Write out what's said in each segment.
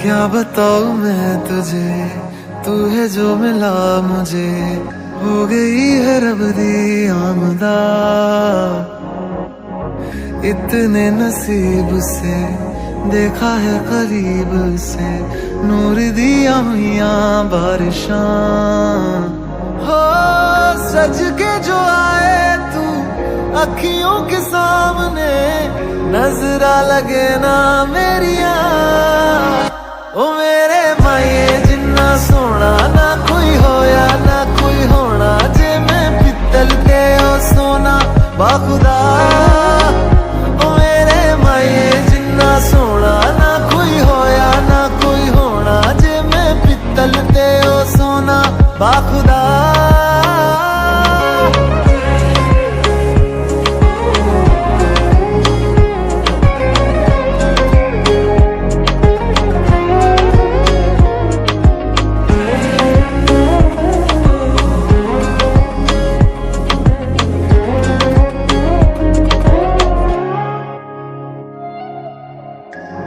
क्या बताऊं मैं तुझे, तू है जो मिला मुझे, हो गई है रब दी आमदा। इतने नसीब से देखा है करीब से, नूर दिया हुआ बारिशां। हो सज के जो आए तू अखियों के सामने, नजरा लगे ना मेरिया। ओ मेरे माये जिन्ना सोना ना कोई होया ना कोई होना, जे मैं पित्तल ते ओ सोना बाखुदा। ओ मेरे माये जिन्ना सोना ना कोई होया ना कोई होना, जे मैं पित्तल ते ओ सोना बाखुदा।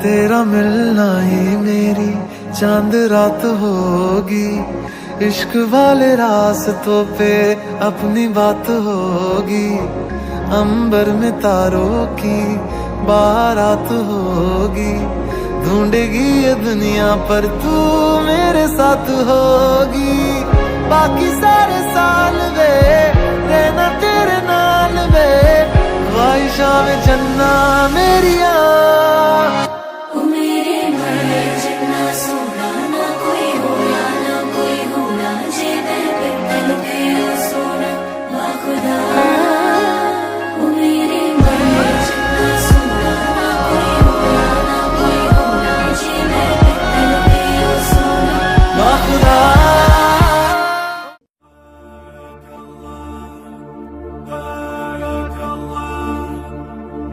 तेरा मिलना ही मेरी चांद रात होगी, इश्क वाले रास्तों पे अपनी बात होगी। अंबर में तारों की बारात होगी, ढूंढेगी ये दुनिया पर तू मेरे साथ होगी। बाकी सारे साल वे रहना तेरे नाल वे, ख्वाहिशां में जन्ना मेरिया।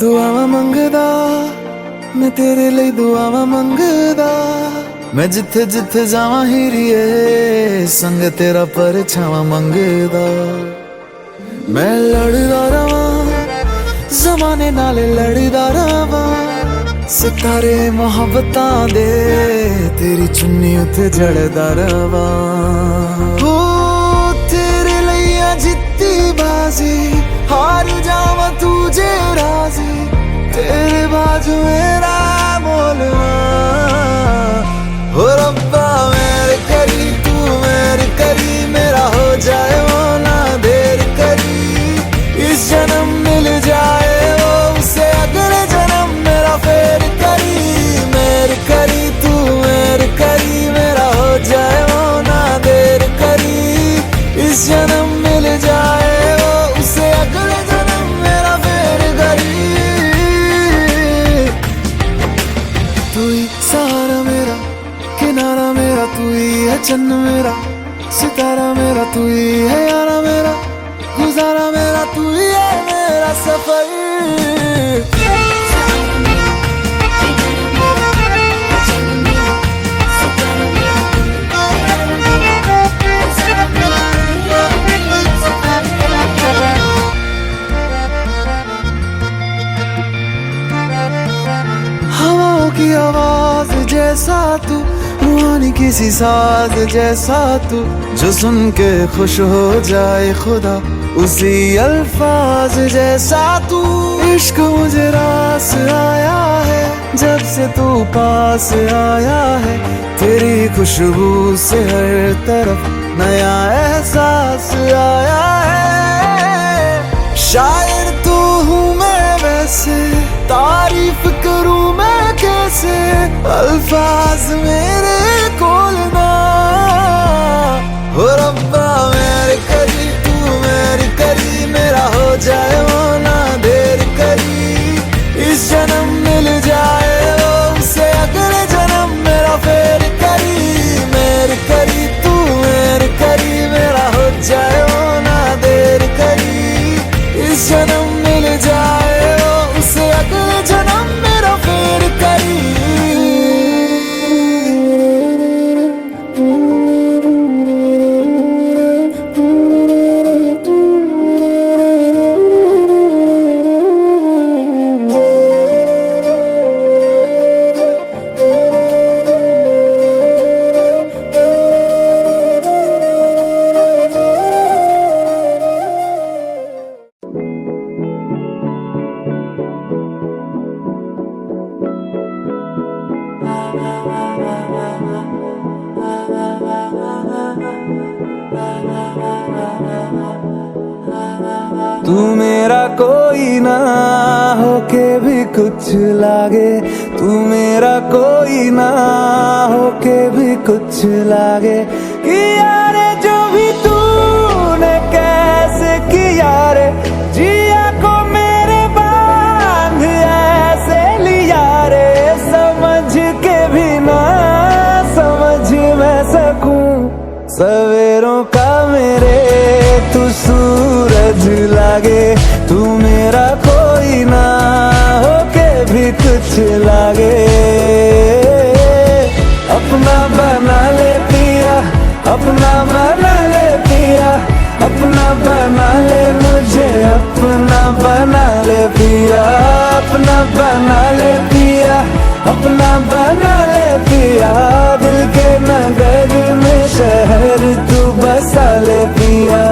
दुआवां मंगदा मैं तेरे लिए, दुआवां मंगदा मैं, जिथे जिथे जावां हीरिए संग तेरा परछावां मंगदा। मैं लड़दा रवां ज़माने नाल लड़दा रवां, सितारे मोहब्बतां दे तेरी चुन्नी उते जड़दा रवां। हो तेरे लिए जित्ती बाजी, हार जावां तुझे राजी, तेरे बाजू मेरा मोलना। हो रब्बा मेरे करी तू मेरे करी, मेरा हो जाए वो ना देर करी। इस जन्म मिल जाए वो उसे अगले जन्म मेरा फेर करी। मेरे करी तू मेरे करी, मेरा हो जाए वो ना देर करी। इस जन्म मिल जाए वो उसे अगले जन्म मेरा चन्न मेरा, सितारा मेरा तू ही है यारा मेरा, गुजारा मेरा तू ही है मेरा सफर। हवाओं की आवाज जैसा तू, रूहानी किसी साज जैसा तू, जो सुन के खुश हो जाए खुदा उसी अल्फाज जैसा तू। इश्क मुझे रास आया है जब से तू पास आया है, तेरी खुशबू से हर तरफ नया एहसास आया है। शायर तू हूँ मैं वैसे, तारीफ करूँ मैं कैसे, अल्फाज मेरे कोल ना हो रब्बा। मेरे करी तू मेरी करी, मेरा हो जाए वो ना देर करी, इस जन्म मिल जाए वो उसे अगले जन्म मेरा फेर करी। मेरी करी तू मेरी करी, मेरा हो जाए वो ना देर करी, इस जन्म मिल जाए वो उसे अगले जन्म मेरा फेर करी। तू मेरा कोई ना होके भी कुछ लागे, तू मेरा कोई ना होके भी कुछ लागे। किया रे जो भी तूने कैसे किया रे, जिया को मेरे बांध ऐसे लिया रे, समझ के भी ना समझ मैं सकूं सवेरों का मेरे तू सूरज लागे। तू मेरा कोई ना होके भी कुछ लागे, अपना बना ले पिया, अपना बना ले पिया, अपना बना ले मुझे, अपना बना ले पिया, अपना बना ले पिया, अपना बना ले पिया। दिल के नगर में शहर तू बसा ले पिया।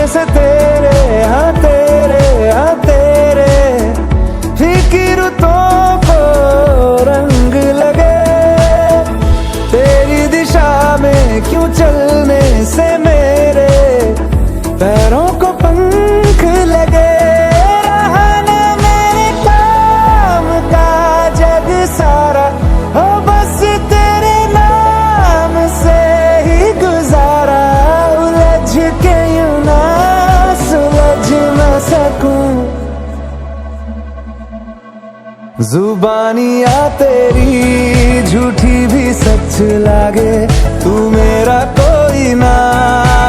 से तेरे हाँ तेरे फिक्र तो को रंग लगे, तेरी दिशा में क्यों चलने से मेरे पैरों को पंख लगे। रहा ना मेरे काम का जग सारा, हो बस तेरे नाम से ही गुजारा। उलझ के यूं ना सुलझ न सकूं, जुबानियाँ तेरी झूठी भी सच लागे। तू मेरा कोई ना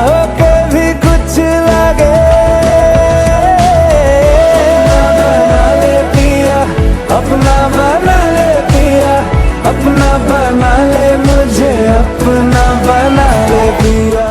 होके भी कुछ लागे, बना ले पिया, अपना बना ले पिया, अपना बना ले मुझे, अपना बना ले पिया।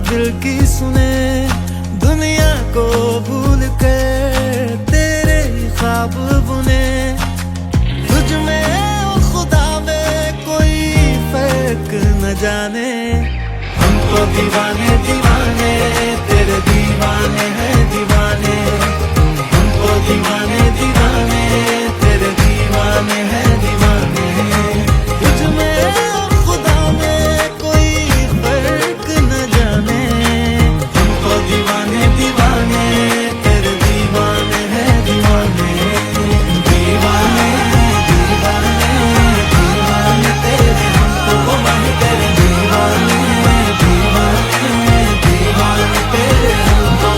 दिल की सुने, दुनिया को भूल कर तेरे ख्वाब बुने। तुझ में ओ खुदा में कोई फर्क न जाने। हम तो दीवाने दीवाने तेरे दीवाने हैं दीवाने। हम तो दीवाने दीवाने तेरे दीवाने हैं दीवाने। तुझ में ओ खुदा में कोई फर्क न जाने। हम तो दीवाने दीवाने तेरे दीवाने हैं दीवाने। दीवाने दीवाने दीवाने तेरे हम तो माही तेरे दीवाने दीवाने दीवाने तेरे हम तो।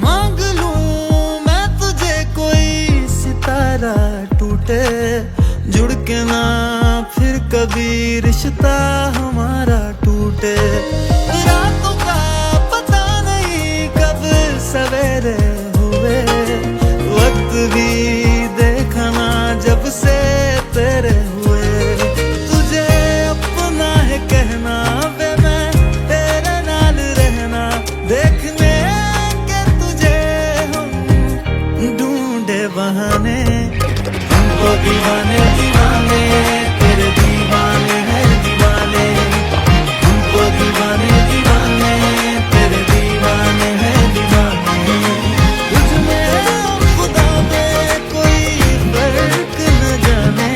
मांग लूं मैं तुझे कोई सितारा टूटे, जुड़ के ना फिर कभी रिश्ता हमारा टूटे। रातों का पता नहीं कब सवेरे हुए, वक्त भी देखना जब से तेरे हुए। तुझे अपना है कहना वे मैं तेरे नाल रहना, देखने के तुझे हम ढूंढे बहाने। हम तो दीवाने दीवाने तेरे दीवाने हैं दीवाने। हम तो दीवाने दीवाने तेरे दीवाने हैं दीवाने। तुझ में खुदा में कोई फर्क न जाने।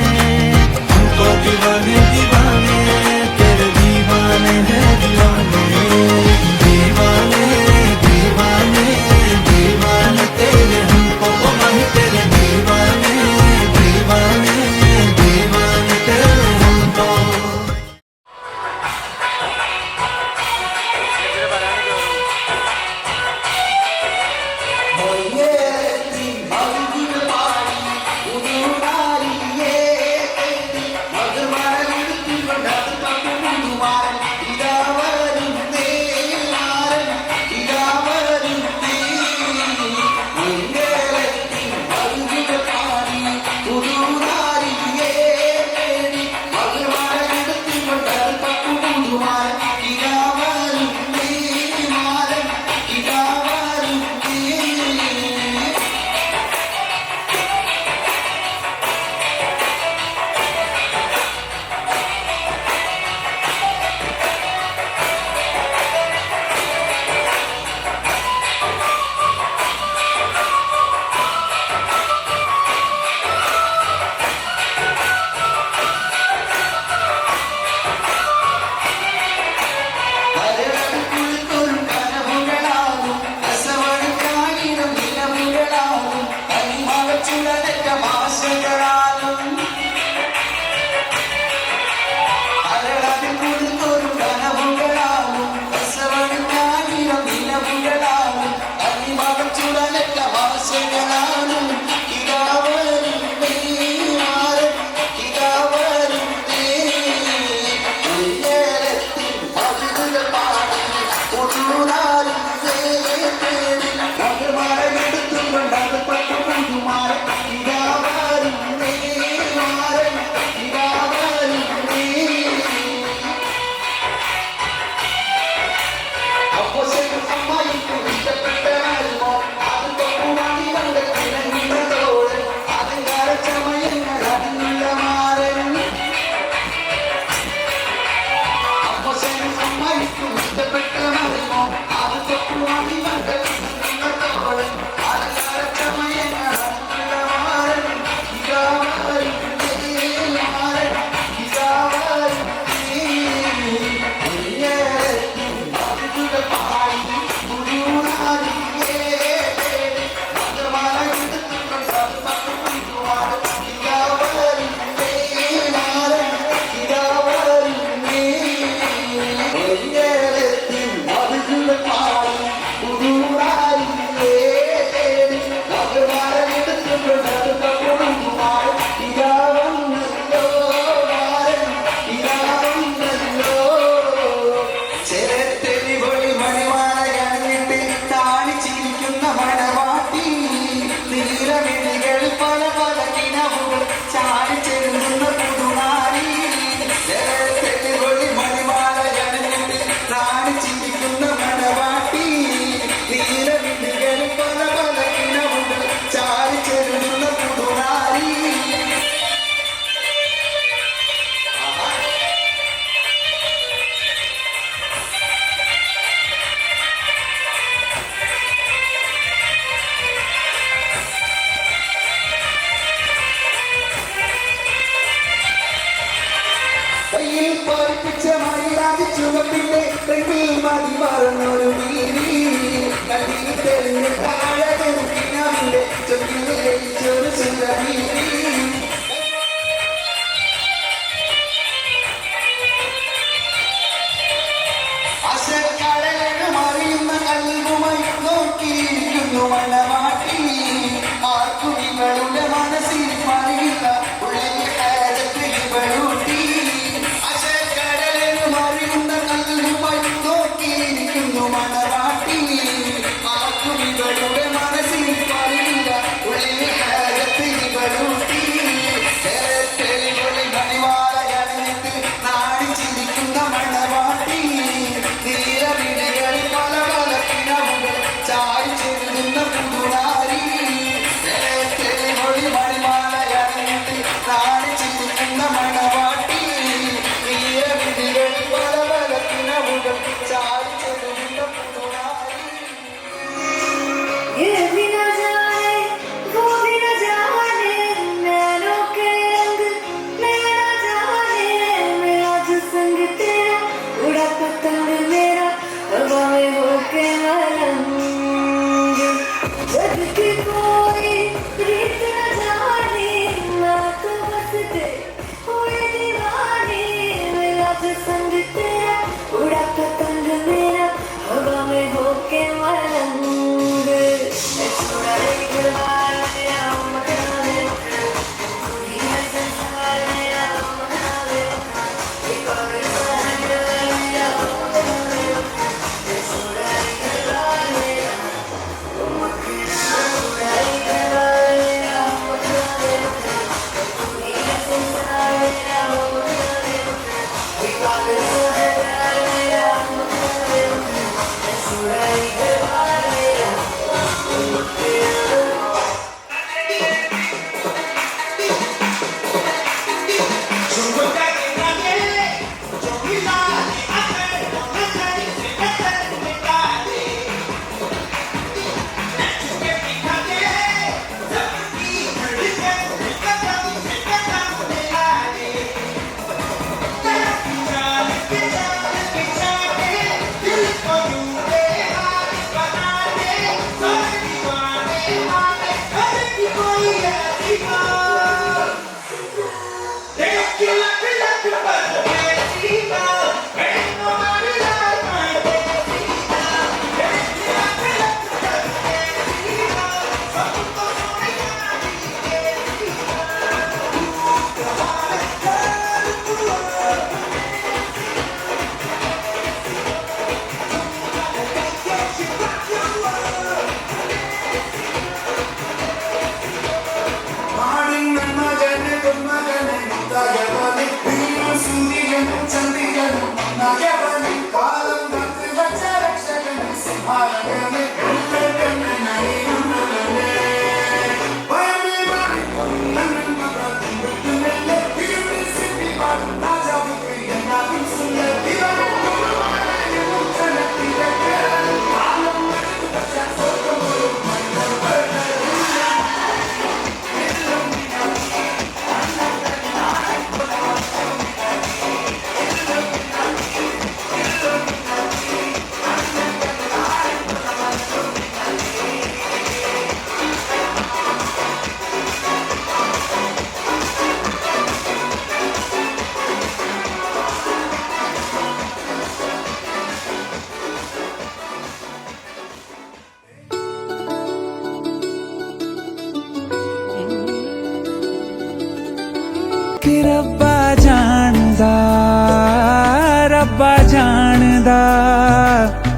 कि रब्बा जानदा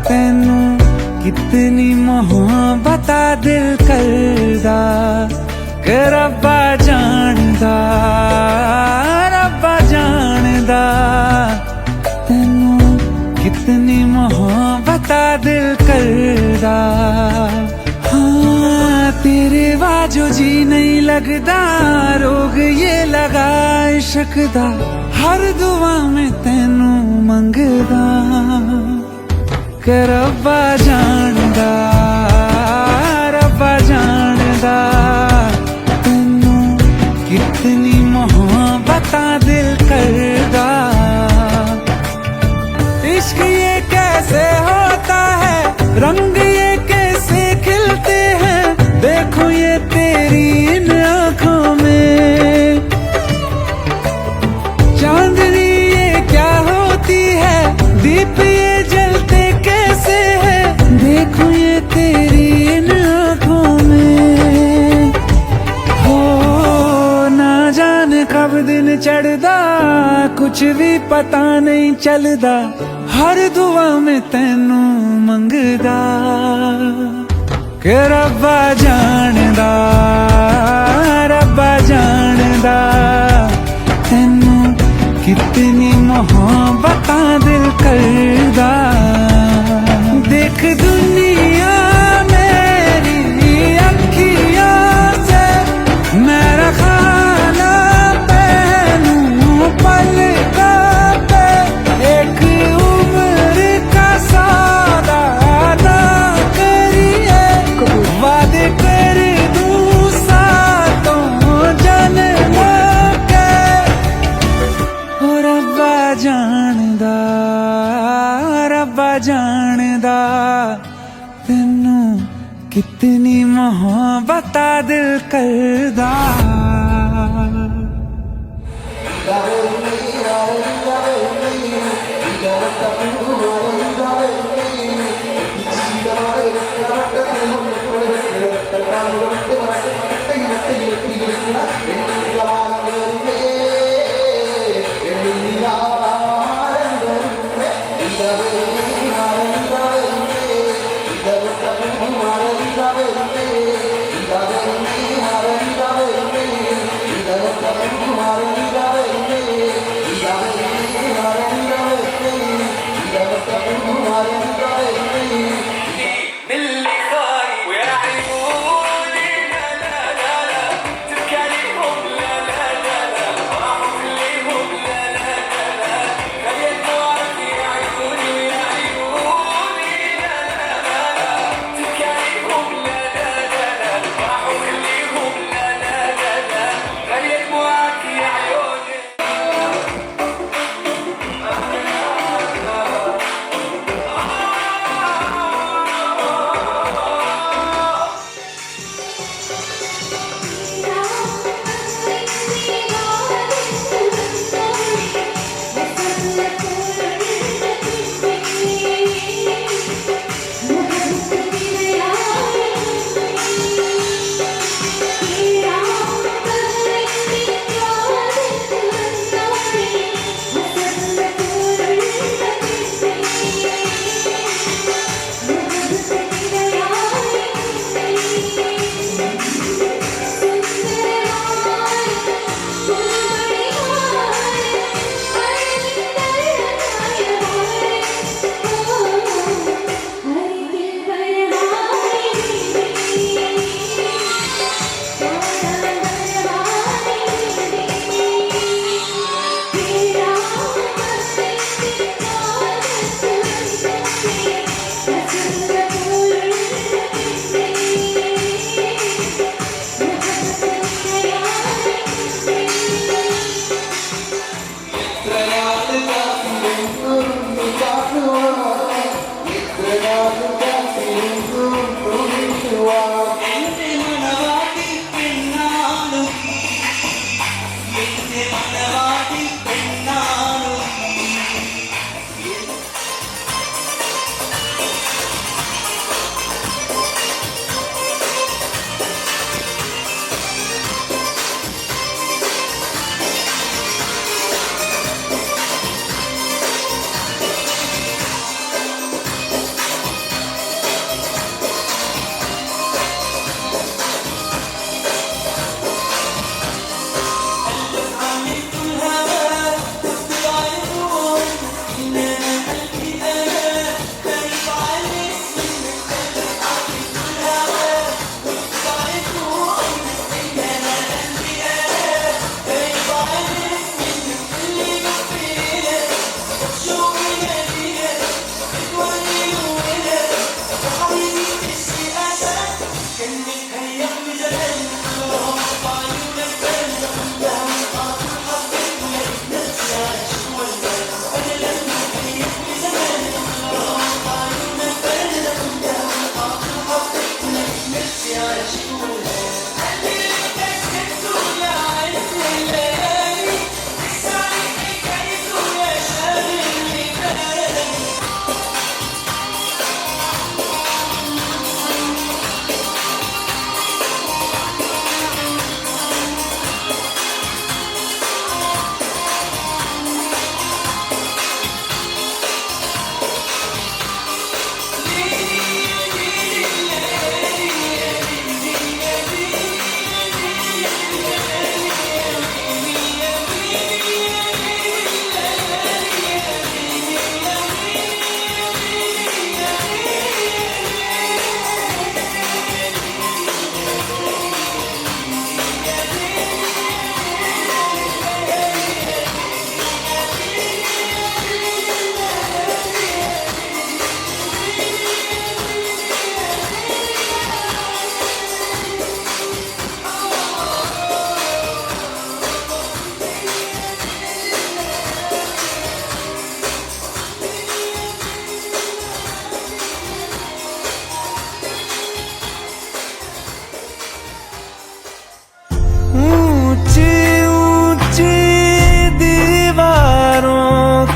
तैनू कितनी मोहब्बत दिल करदा कि रब्बा जानदा तैनू कितनी मोहब्बत दिल करदा। हाँ तेरे बाजो जी नहीं लगदा रोग ये लगा इश्क दा हर दुआ में तैनू मंगदा कि रब्बा जानदा तैनू कितनी मोहब्बत दिल करदा। रंग ये कैसे खिलते हैं, देखो ये तेरी इन आंखों में। चांदनी ये क्या होती है, दीप ये जलते कैसे हैं, देखो ये तेरी इन आंखों में। हो ना जाने कब दिन चढ़दा, कुछ भी पता नहीं चलदा, हर दुआ में तैनू मंगदा कि रब्बा जानदा, रब्बा जानदा तैनू कितनी मोहब्बतां दिल करदा। देख दुनिया मेरी अखियां से, मेरा खाना पहनू पलका पे, एक उम्र का सौदा ना करिए, वादे कर दूं सातों जन्मों के। ओ रब्बा जानदा, रब्बा जानदा तैनू कितनी मोहब्बतां दिल करदा। Hare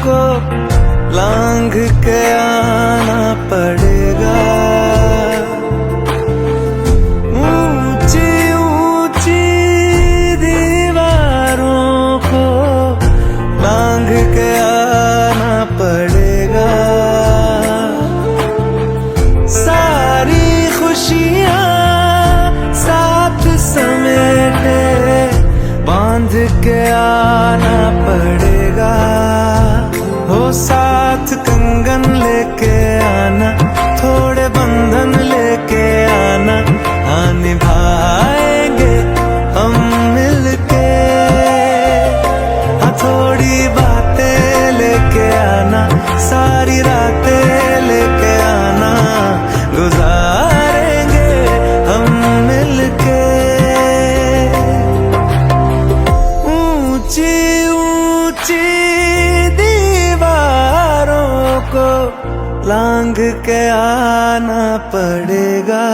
को लांघ के आना पड़ेगा, ऊंची ऊंची दीवारों को लांघ के आना पड़ेगा, सारी खुशियां साथ समेटे बांध के आना पड़ेगा, हो साथ कंगन लेके आना, थोड़े बंधन लेके आना, निभाएंगे हम मिलके, थोड़ी बातें लेके आना, सारी रातें लेके आना, गुजारेंगे हम मिलके, ऊंची ऊंची दीवारों को लांघ के आना पड़ेगा।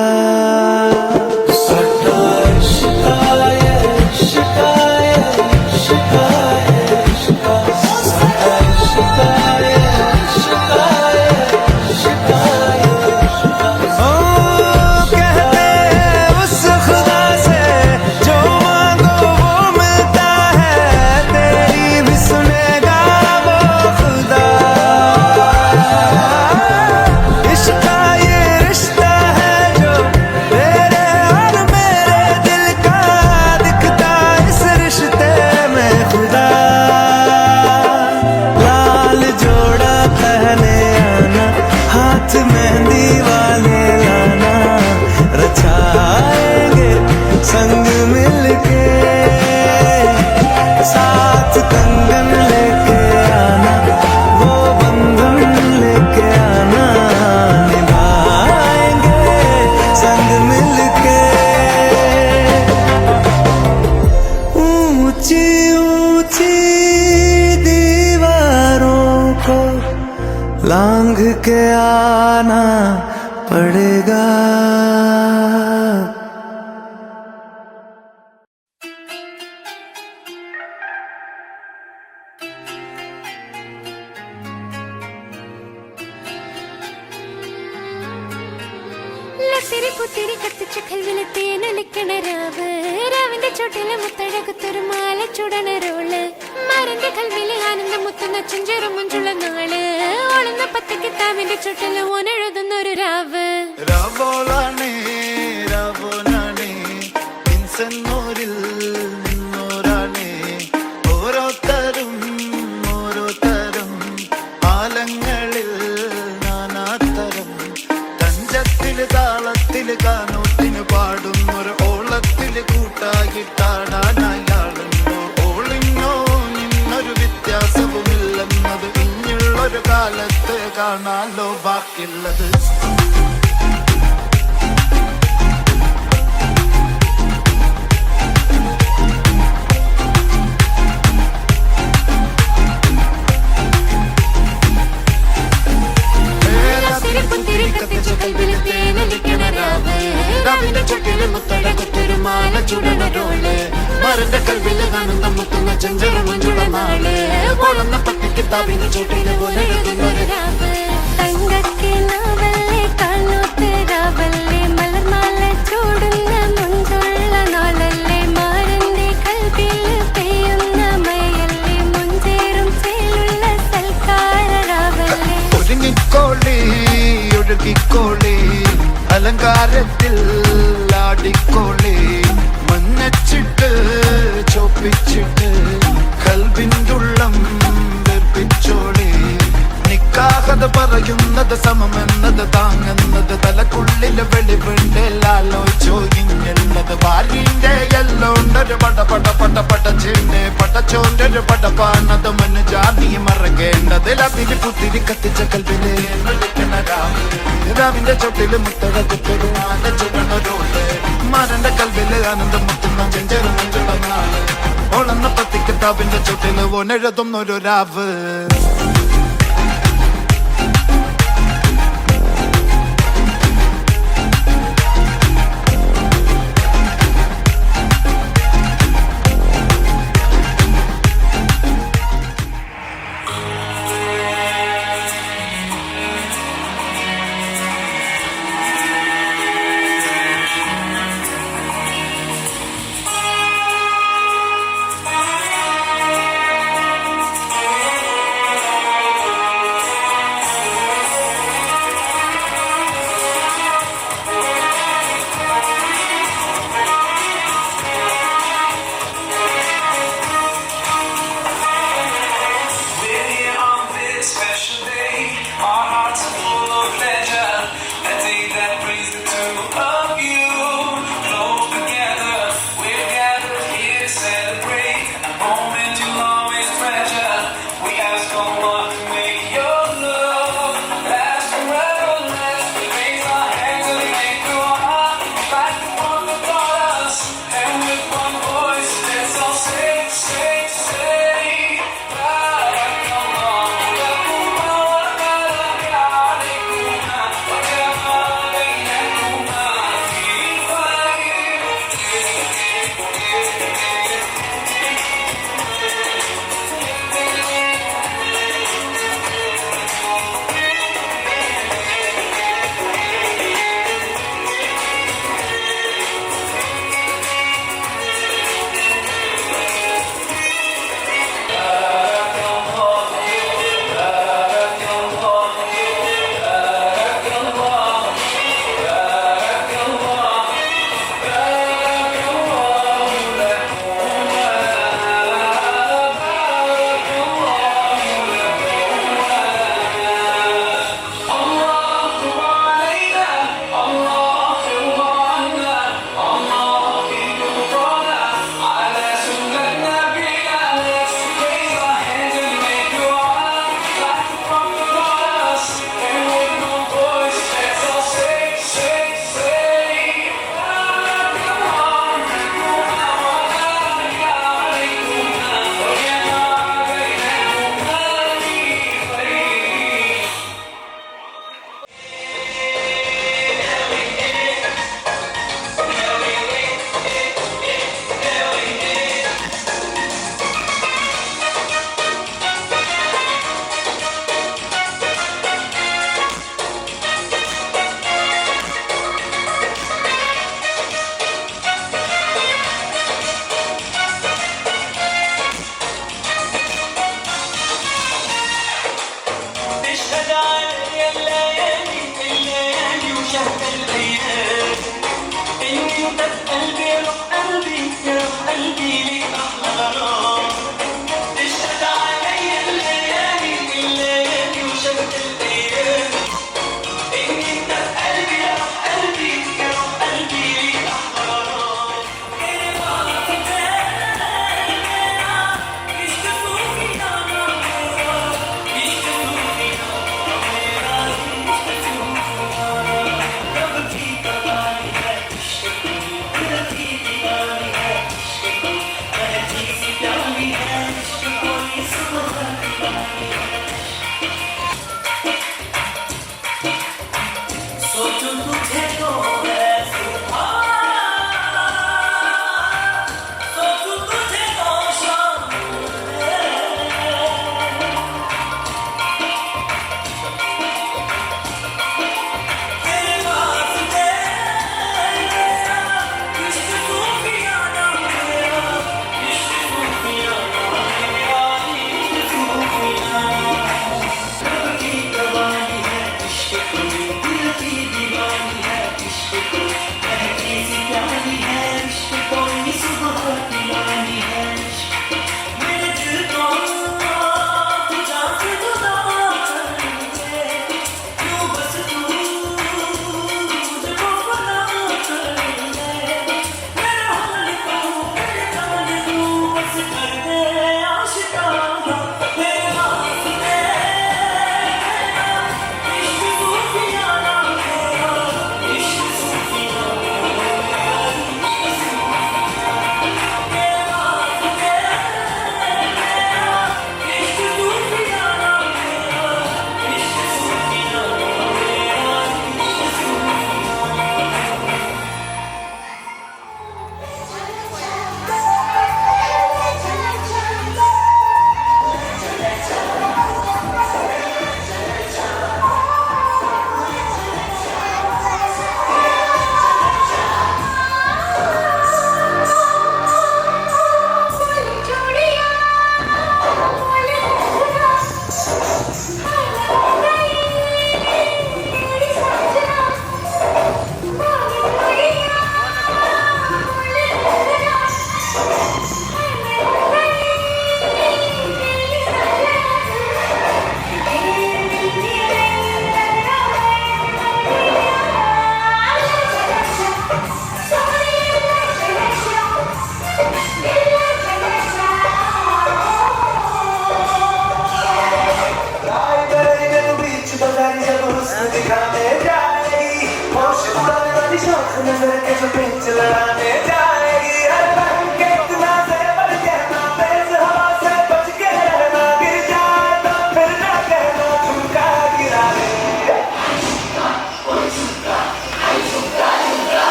मेहंदी वाले लाना, रचाएंगे संग मिलके, साथ कंगन लेके आना, वो बंधन लेके आना, निभाएंगे संग मिलके, ऊंची ऊंची दीवारों को लांघ के आना पड़ेगा। ലത്തിരി പുത്തിരി കത്തിച്ച കൽവിലെ തേനൊലിക്കണ രാവ്, രാവിന്റെ ചോട്ടിലെ മുത്തഴകത്തൊരു മാല ചുടണ റോള്, മരന്റെ കൽവിലെ ആനന്ദം മുത്തുന്ന ചെഞ്ചെറു മുഞ്ചുള്ള നാള്, ഓളുന്ന പത്ത് കിതാബിന്റെ ചുട്ടില് ഓനെഴുതുന്നൊരു രാവ്. രാവോളാണേ രാവോനാണേ ഇൻസന്നൂരിൽ നിന്നോരാണേ, ഓരോരുത്തരും ഓരോരുത്തരും ആലങ്ങളിൽ നാനാത്തരം, തഞ്ചത്തില് താളത്തില് കാനോത്തിന് പാടുന്നൊരു ഓളത്തില് കൂട്ടാകിട്ടാടാനയാളുണ്ടോ, ഓളിങ്ങോ നിന്നൊരു വ്യത്യാസവുമില്ലെന്നത് ഇനിയുള്ളൊരു കാലത്ത് കാണാലോ ബാക്കിയുള്ളത്. പുത്തിരി കത്തിച്ച കൽവിലെ തേനൊലിക്കണ രാവ്, രാവിന്റെ ചുട്ടില് മുത്തഴകത്തൊരു മാല ചുടണ റോള്, മരന്റെ കൽവില് ആനന്ദം മുത്തുന്ന ചെഞ്ചെറു മുഞ്ചുള്ള നാള്, ഓളുന്ന പത്ത് കിതാബിന്റെ ചുട്ടില് ഓനെഴുതുന്നൊരു രാവ്. തങ്കക്കിനാവല്ലേ കാണോത്ത് രാവല്ലേ, മലർമാല ചൂടുന്ന മുഞ്ചുള്ള നാളല്ലേ, മാരന്റെ കൽവില് പെയ്യുന്ന മയല്ലേ, മുഞ്ചേറും ചേലുള്ള സൽക്കാര രാവല്ലേ. ഒരുങ്ങിക്കോളി ഒഴുകിക്കോളി അലങ്കാരത്തിൽ ആടിക്കോളി, മഞ്ഞച്ചിട്ട് ചോപ്പിച്ചിട്ട് കൽവിൻ്റുള്ളം വെപ്പിച്ചോളി, നിക്കാഹത് പറയുന്നത് സമമെന്നത് താങ്ങുന്നത്, തലക്കുള്ളില് വെളിവുണ്ടെല്ലാലോചോ ഇങ്ങുള്ളത്, വാലിന്റെ എല്ലോണ്ടൊരു പട പട പട പടച്ചിന്റെ പടച്ചോണ്ടൊരു പടപ്പാണത് മനുജാതി മറക്കേണ്ടത്. ലവില് പുത്തിരി കത്തിച്ച കൽവിലെ രാവിന്റെ ചൊട്ടില് മുത്തഴകത്തൊരു മാല ചുടണ റോള്, മരന്റെ കൽവില് ആനന്ദം മുത്തുന്ന ചെഞ്ചെറു മുഞ്ചുള്ള നാള്, ഓളെന്ന പത്ത് കിതാബിന്റെ ചുട്ടില് ഓനെഴുതുന്നൊരു രാവ്.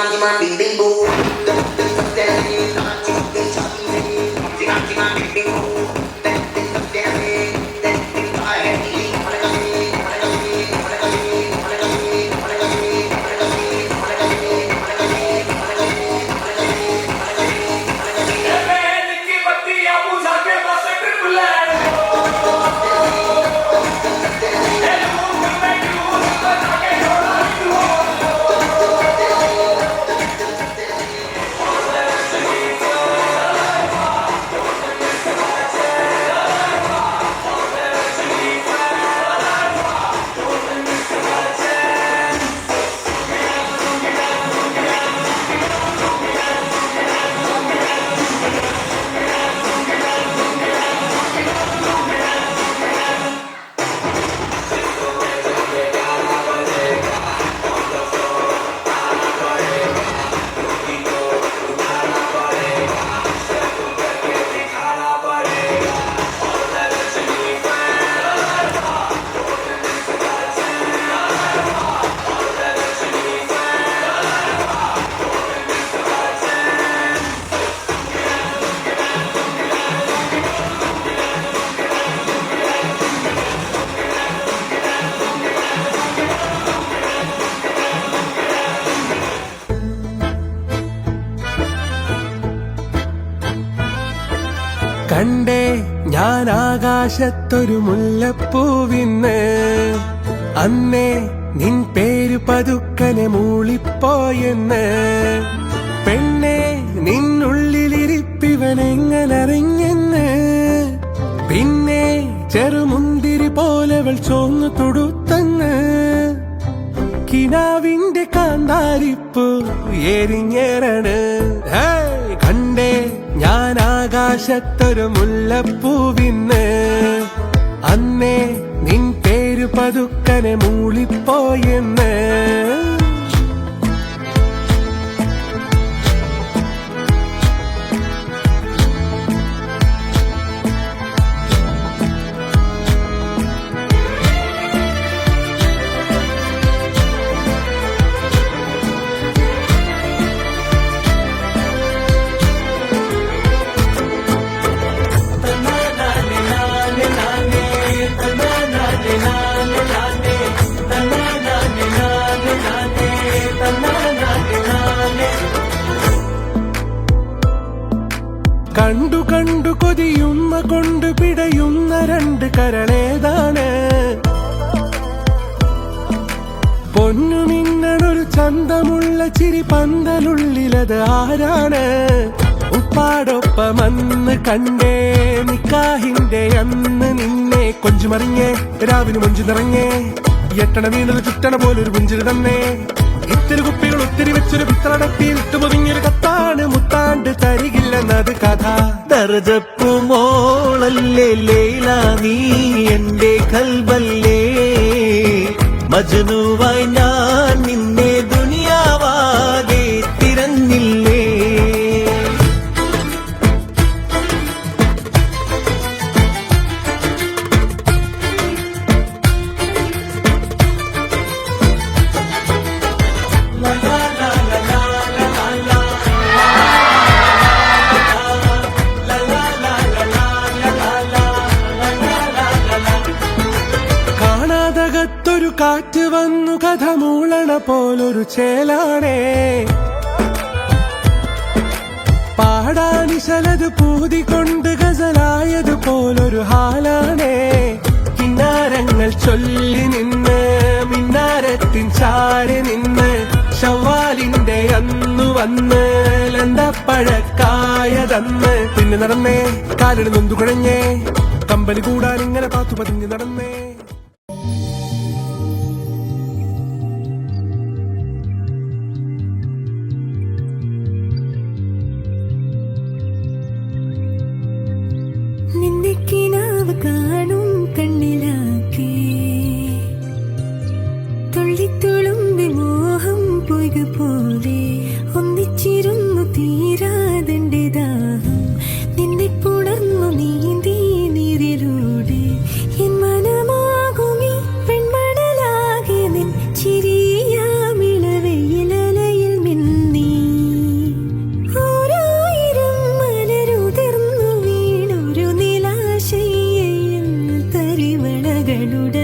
Demand, ding ding boom. കണ്ടേ ഞാൻ ആകാശത്തൊരു മുല്ലപ്പൂവിന്ന് അന്നേ നിൻ പേര് പതുക്കനെ മൂളിപ്പോയെന്ന് പെണ്ണെ നിന്നുള്ളിലിരിപ്പിവനെങ്ങനറിഞ്ഞെന്ന് പിന്നെ ചെറുമുന്തിരി പോലവൾ ചോന്നു തൊടുത്തന്ന് കിനാവിന്റെ കാന്താരിപ്പൂ എരിഞ്ഞേറാണ് കണ്ടേ ഞാൻ ആകാശത്തൊരു മുല്ലപ്പൂവിന്ന് അന്നേ നിൻ പേര് പതുക്കനെ മൂളിപ്പോയെന്ന് കണ്ടു കണ്ടു കൊതിയുന്ന കൊണ്ട് പിടയുന്ന രണ്ട് കരളേതാണ് പൊന്നുമിന്നൊരു ചന്തമുള്ള ചിരി പന്തലുള്ളിലത് ആരാണ് ഉപ്പാടൊപ്പമന്ന് കണ്ടേ നിക്കാഹിന്റെ അന്ന് നിന്നെ കൊഞ്ചുമറിഞ്ഞേ രാവിലെ മൊഞ്ചു നിറഞ്ഞേ എട്ടണ വീണത് ചുറ്റണ പോലൊരു പുഞ്ചിരി തന്നെ ഇത്തിരി കുപ്പികൾ ഒത്തിരി വെച്ചൊരു പിത്തടത്തി ഇട്ടുപൊതിഞ്ഞൊരു കത്താണ് മുത്താണ്ട് തരികില്ലെന്നത് കഥ ദർജപ്പുമോളല്ലേ ലൈല നീ എന്റെ കൽബല്ലേ മജ്നുവായി ഞാൻ നിന്നെ ദുനിയാവാകെ തിരഞ്ഞില്ലേ കാണാതകത്തൊരു കാറ്റ് വന്നു കഥ മൂളണ പോലൊരു ചേലാണേ പാടാനിശലത് പൂതികൊണ്ട് ഗസലായത് പോലൊരു ഹാലാണേ കിന്നാരങ്ങൾ ചൊല്ലി നിന്ന് മിന്നാരത്തിൻ ചാരി നിന്ന് ശവ്വാലിന്റെ അന്നു വന്ന് ലന്തപ്പഴക്കായതന്ന് പിന്നെ നടന്നേ കാലിന് നൊന്തു കുഴഞ്ഞേ കമ്പനി കൂടാൻ ഇങ്ങനെ പാത്തു പതിഞ്ഞു നടന്നേ. നിന്റെ കിനാവ് കാണും കണ്ണിലാക്കി തുള്ളിത്തുളുമ്പി മോഹം പൊയ്ക പോലെ ഒന്നിച്ചിരുന്നു തീരാതെന്റെ ദാഹം നിന്നെ പുണർന്നു നീന്തി നീരിലൂടെ എൻ മനമാകുമി പെൺമണലാകെ നിൻ ചിരിയാമിളവയിലലയിൽ മിന്നി ഓരായിരം മലരുതിർന്നു വീണൊരു നിലാശയിൽ തരിവളകളുടെ